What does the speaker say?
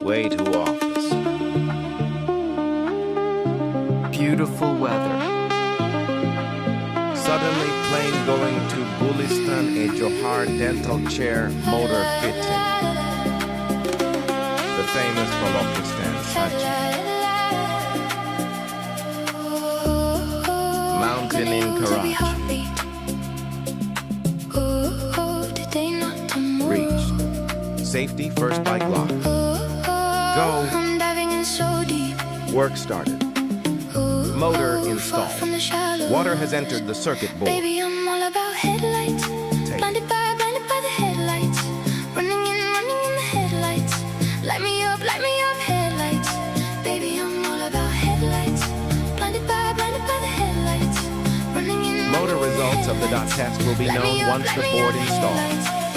way to office. Beautiful weather. Suddenly plane going to Gulistan, a Johar dental chair motor fitting. The famous Balochistan Saji. Mountain in Karachi. Reached. Safety first by Glock. Go. Work started. Motor installed. Water has entered the circuit board. Baby, I'm all about headlights. Blinded by the headlights. Running in the headlights. Light me up, headlights. Baby, I'm all about headlights. Blinded by the headlights. Running in Motor results of the dot test will be known once the board installed.